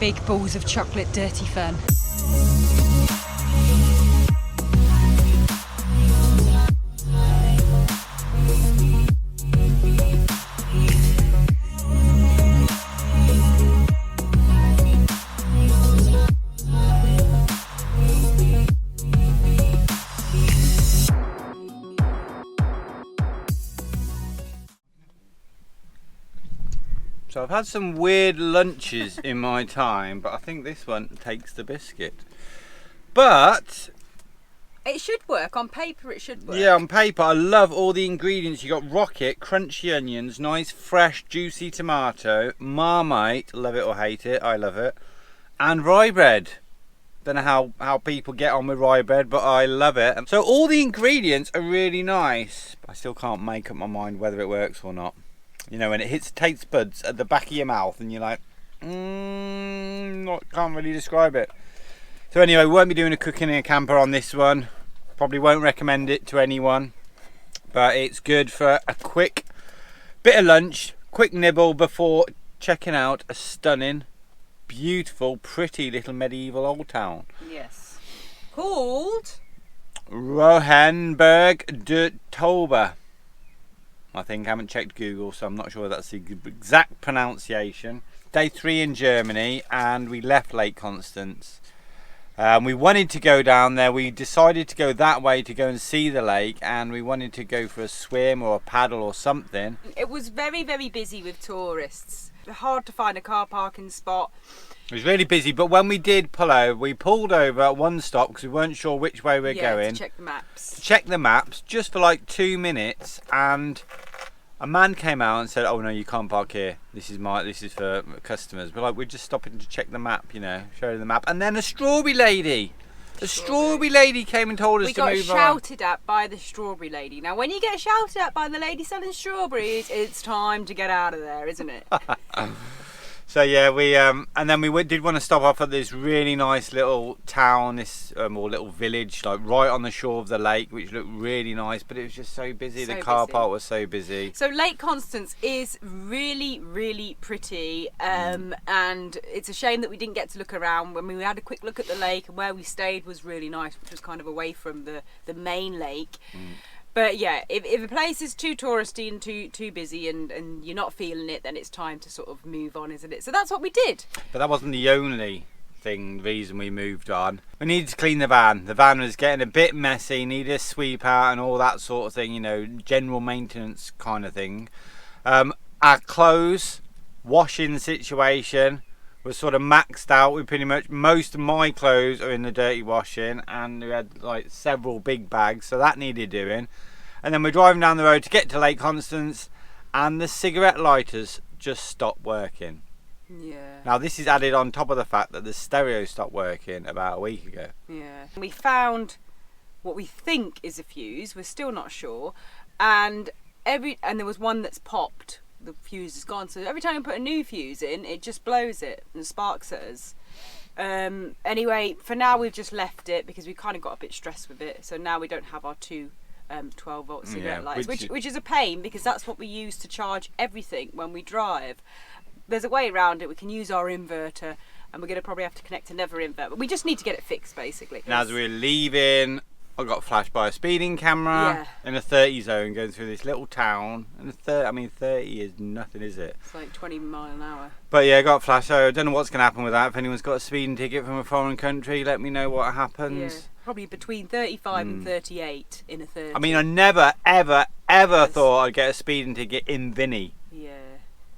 big balls of chocolate dirty fun. So I've had some weird lunches in my time, but I think this one takes the biscuit. But It should work. On paper it should work. yeah, on paper I love all the ingredients. You got rocket, crunchy onions, nice fresh juicy tomato, Marmite, love it or hate it, I love it, and rye bread. Don't know how people get on with rye bread, but I love it. So all the ingredients are really nice. I still can't make up my mind whether it works or not. You know, when it hits the taste buds at the back of your mouth and you're like, can't really describe it. So anyway, we won't be doing a cooking in a camper on this one. Probably won't recommend it to anyone, but it's good for a quick bit of lunch, quick nibble before checking out a stunning, beautiful, pretty little medieval old town. Yes. Called ROTHENBURG der Tauber. I think I haven't checked Google, so I'm not sure that's the exact pronunciation. Day 3 in Germany, and we left Lake Constance. We wanted to go down there. We decided to go that way to go and see the lake, and we wanted to go for a swim or a paddle or something. It was very, very busy with tourists. Hard to find a car parking spot. It was really busy, but when we did pull over, we pulled over at one stop because we weren't sure which way we were going. To check the maps. To check the maps, just for like 2 minutes, and a man came out and said, "Oh no, you can't park here. This is for customers." We're like, we're just stopping to check the map, you know, show the map. And then a strawberry lady came and told us to move on. We got shouted at by the strawberry lady. Now, when you get shouted at by the lady selling strawberries, it's time to get out of there, isn't it? So yeah, we and then we did want to stop off at this really nice little town, this or little village, like right on the shore of the lake, which looked really nice. But it was just so busy. The car park was so busy. So Lake Constance is really, really pretty, and it's a shame that we didn't get to look around. When we had a quick look at the lake, and where we stayed was really nice, which was kind of away from the main lake. But yeah, if a place is too touristy and too busy and you're not feeling it, then it's time to sort of move on, isn't it? So that's what we did. But that wasn't the only reason we moved on. We needed to clean the van. The van was getting a bit messy, needed a sweep out and all that sort of thing, you know, general maintenance kind of thing. Our clothes washing situation was sort of maxed out. We pretty much, most of my clothes are in the dirty washing, and we had like several big bags, so that needed doing. And then we're driving down the road to get to Lake Constance, and the cigarette lighters just stopped working. Yeah. Now this is added on top of the fact that the stereo stopped working about a week ago. Yeah. We found what we think is a fuse. We're still not sure, and there was one that's popped. The fuse is gone, so every time we put a new fuse in, it just blows it and sparks at us. Anyway, for now we've just left it because we kind of got a bit stressed with it, so now we don't have our two 12-volt cigarette lights, which is a pain because that's what we use to charge everything when we drive. There's a way around it. We can use our inverter, and we're going to probably have to connect another inverter, but we just need to get it fixed basically. Now as we're leaving, I got flashed by a speeding camera in a 30 zone going through this little town, and 30 is nothing, is it? It's like 20 miles an hour. But yeah, I got flashed, so I don't know what's going to happen with that. If anyone's got a speeding ticket from a foreign country, let me know what happens. Yeah, probably between 35 and 38 in a 30. I mean, I never, ever thought I'd get a speeding ticket in Vinny. Yeah.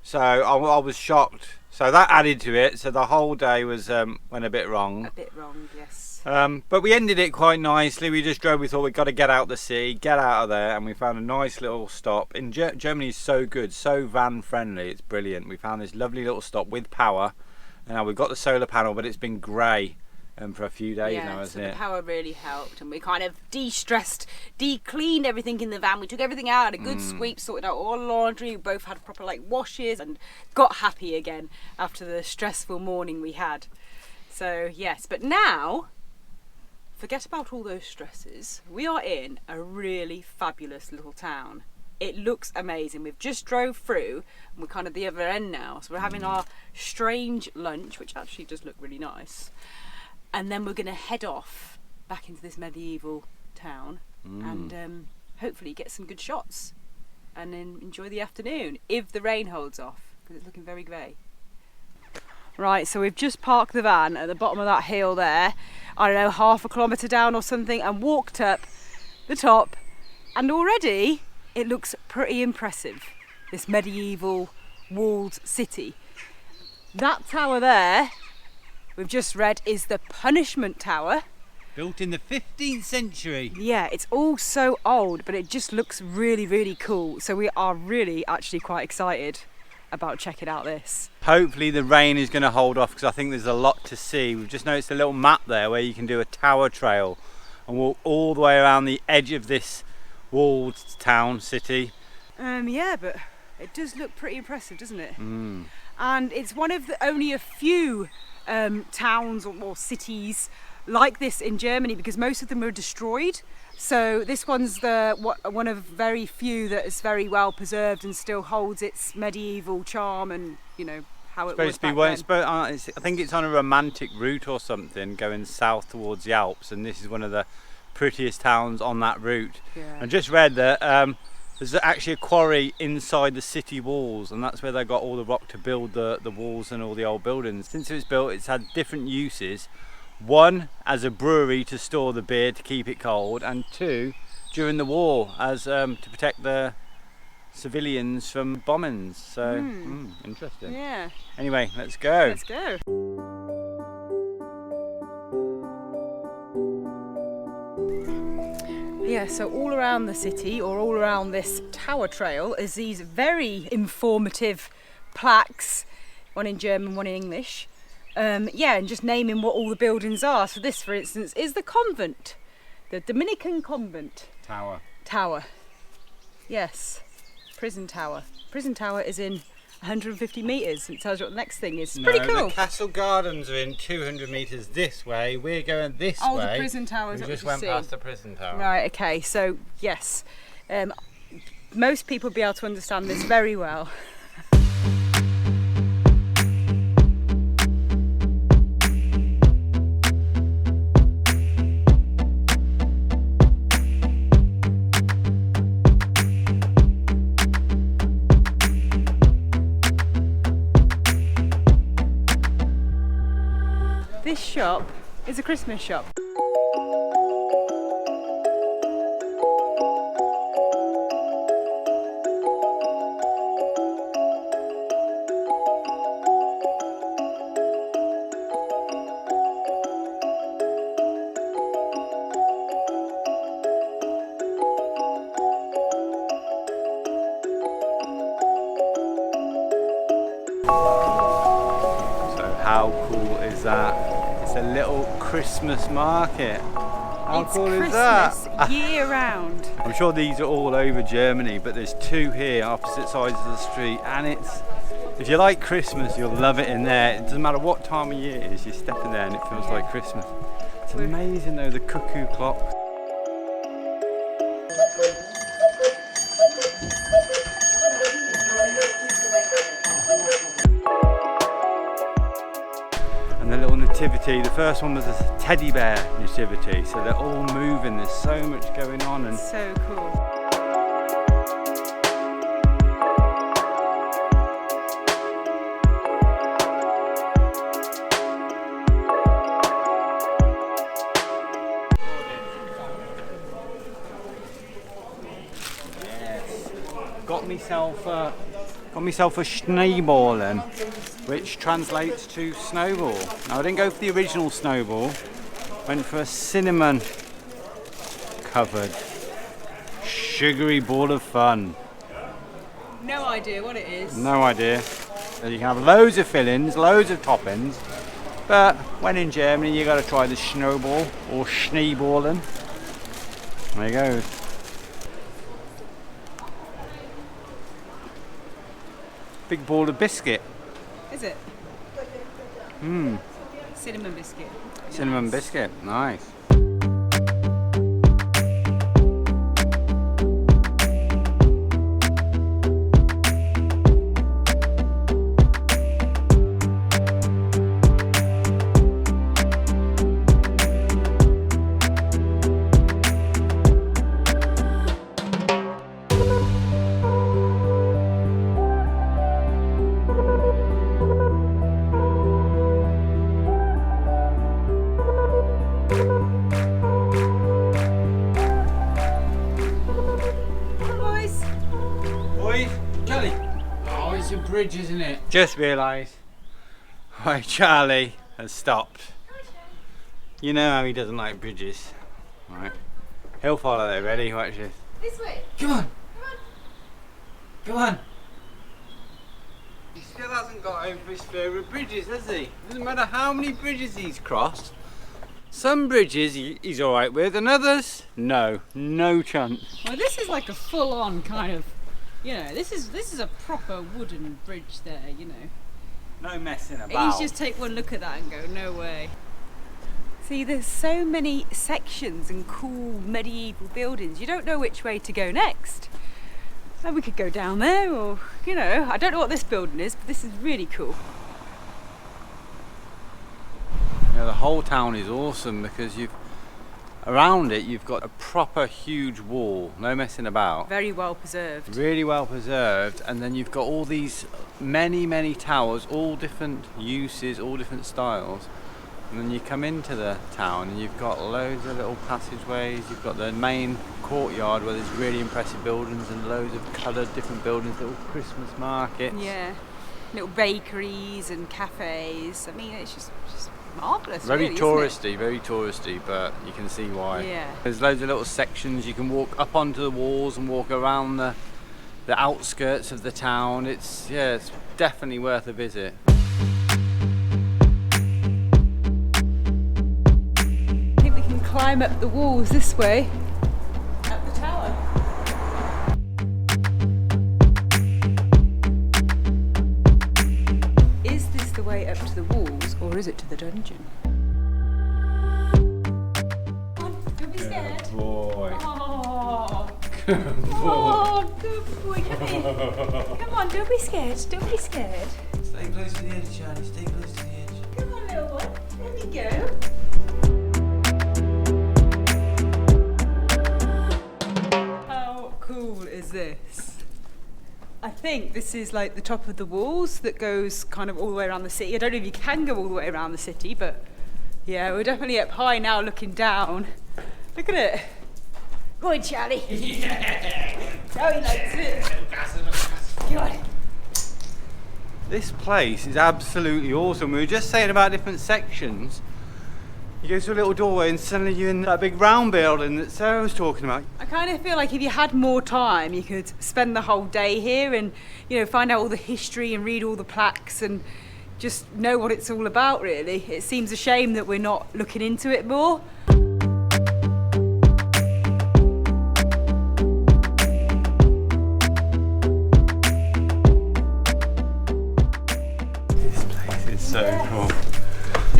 So I was shocked. So that added to it, so the whole day was went a bit wrong. A bit wrong, yes. But we ended it quite nicely. We just drove, we thought we'd got to get out the sea, get out of there, and we found a nice little stop. In Germany is so good, so van friendly, it's brilliant. We found this lovely little stop with power, and now we've got the solar panel, but it's been grey for a few days now, hasn't it? The power really helped, and we kind of de-stressed, de-cleaned everything in the van. We took everything out, had a good sweep, sorted out all the laundry. We both had proper like washes, and got happy again after the stressful morning we had. So yes, but now, forget about all those stresses. We are in a really fabulous little town It looks amazing. We've just drove through and we're kind of the other end now. So we're having our strange lunch, which actually does look really nice. And then we're going to head off back into this medieval town and hopefully get some good shots and then enjoy the afternoon if the rain holds off, because it's looking very grey. Right, so we've just parked the van at the bottom of that hill there, I don't know, half a kilometre down or something, and walked up the top, and already it looks pretty impressive, this medieval walled city. That tower there, we've just read, is the Punishment Tower. Built in the 15th century. Yeah, it's all so old, but it just looks really, really cool. So we are really actually quite excited about checking out this. Hopefully the rain is going to hold off, because I think there's a lot to see. We've just noticed a little map there where you can do a tower trail and walk all the way around the edge of this walled town, city. Yeah, but it does look pretty impressive, doesn't it? And it's one of the only a few towns or cities like this in Germany, because most of them were destroyed. So this one's one of very few that is very well preserved and still holds its medieval charm and, you know, how it was back then. I think it's on a romantic route or something going south towards the Alps, and this is one of the prettiest towns on that route. Yeah. I just read that there's actually a quarry inside the city walls, and that's where they got all the rock to build the walls and all the old buildings. Since it was built, it's had different uses. One, as a brewery to store the beer to keep it cold, and two, during the war as to protect the civilians from bombings. So interesting. Yeah. Anyway, let's go. Let's go. Yeah, so all around the city, or all around this tower trail, is these very informative plaques, one in German, one in English. Yeah, and just naming what all the buildings are. So this, for instance, is the convent, the Dominican convent. Tower. Yes, prison tower. Prison tower is in 150 metres. It tells you what the next thing is. It's pretty cool. The castle gardens are in 200 metres this way. We're going this way. Oh, the prison tower is we what just you went see. past the prison tower. Right, okay, so yes. Most people will be able to understand this very well. This shop is a Christmas shop. So how cool is that? It's a little Christmas market. How It's cool Christmas is that? year round. I'm sure these are all over Germany, but there's two here opposite sides of the street, and if you like Christmas, you'll love it in there. It doesn't matter what time of year it is, you step in there and it feels like Christmas. It's amazing though, the cuckoo clock. And the little nativity, the first one was a teddy bear nativity, so they're all moving, there's so much going on. And So cool. got myself a Schneeballen, which translates to snowball. Now I didn't go for the original snowball, went for a cinnamon covered sugary ball of fun. No idea what it is. No idea. So you can have loads of fillings, loads of toppings, but when in Germany you got to try the Snowball or Schneeballen. There you go. Big ball of biscuit. Is it? Cinnamon biscuit. Cinnamon Nice. biscuit, nice. bridge, isn't it? Just realised. Right, Charlie has stopped. You know how he doesn't like bridges. Right. He'll follow it. Ready? Watch this. This way. Come on. Come on. Come on. He still hasn't got over his fear of bridges, has he? Doesn't matter how many bridges he's crossed. Some bridges he's alright with, and others, no chance. Well, this is like a full-on kind of, you know, this is a proper wooden bridge there, you know. No messing about. You just take one look at that and go, no way. See, there's so many sections and cool medieval buildings. You don't know which way to go next. And we could go down there, or, you know, I don't know what this building is, but this is really cool. Yeah, the whole town is awesome because around it you've got a proper huge wall, no messing about. Very well preserved. Really well preserved, and then you've got all these many towers, all different uses, all different styles. And then you come into the town and you've got loads of little passageways, you've got the main courtyard where there's really impressive buildings and loads of coloured different buildings, little Christmas markets. Yeah, little bakeries and cafes. I mean, it's just marvellous. Very really, touristy, very touristy, but you can see why. Yeah. There's loads of little sections you can walk up onto the walls and walk around the outskirts of the town. It's definitely worth a visit. I think we can climb up the walls this way, up the tower. Is this the way up to the walls, or is it to the dungeon? Come on, don't be scared. Good boy. Oh, Good boy. oh, good boy, come in. Come on, don't be scared, don't be scared. Stay close to the edge, Charlie, stay close to the edge. Come on, little one, there we go. How cool is this? I think this is like the top of the walls that goes kind of all the way around the city. I don't know if you can go all the way around the city, but yeah, we're definitely up high now looking down. Look at it. Go on, Charlie. Yeah. Oh, he likes it. Come on. This place is absolutely awesome. We were just saying about different sections. You go through a little doorway and suddenly you're in that big round building that Sarah was talking about. I kind of feel like if you had more time, you could spend the whole day here and, you know, find out all the history and read all the plaques and just know what it's all about, really. It seems a shame that we're not looking into it more. This place is so cool.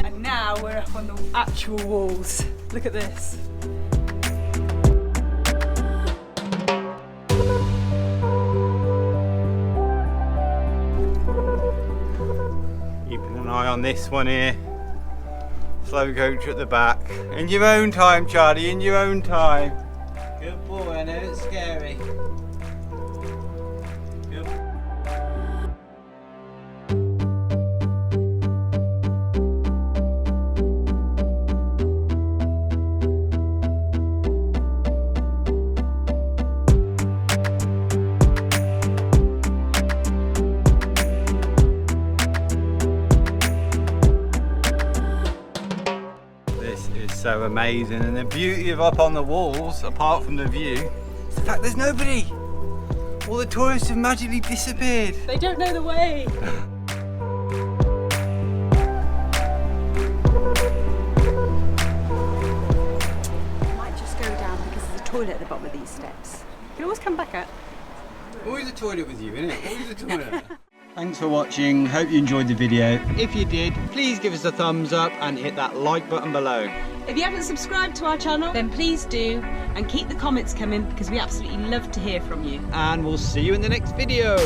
And now we're up on the actual walls. Look at this. Keeping an eye on this one here. Slow coach at the back. In your own time, Charlie, in your own time. Good boy, I know it's scary. Good. So amazing, and the beauty of up on the walls, apart from the view, is the fact there's nobody. All the tourists have magically disappeared. They don't know the way. I might just go down because there's a toilet at the bottom of these steps. You can always come back up. Always a toilet with you, isn't it? Always a toilet. Thanks for watching, hope you enjoyed the video. If you did, please give us a thumbs up and hit that like button below. If you haven't subscribed to our channel, then please do, and keep the comments coming because we absolutely love to hear from you. And we'll see you in the next video.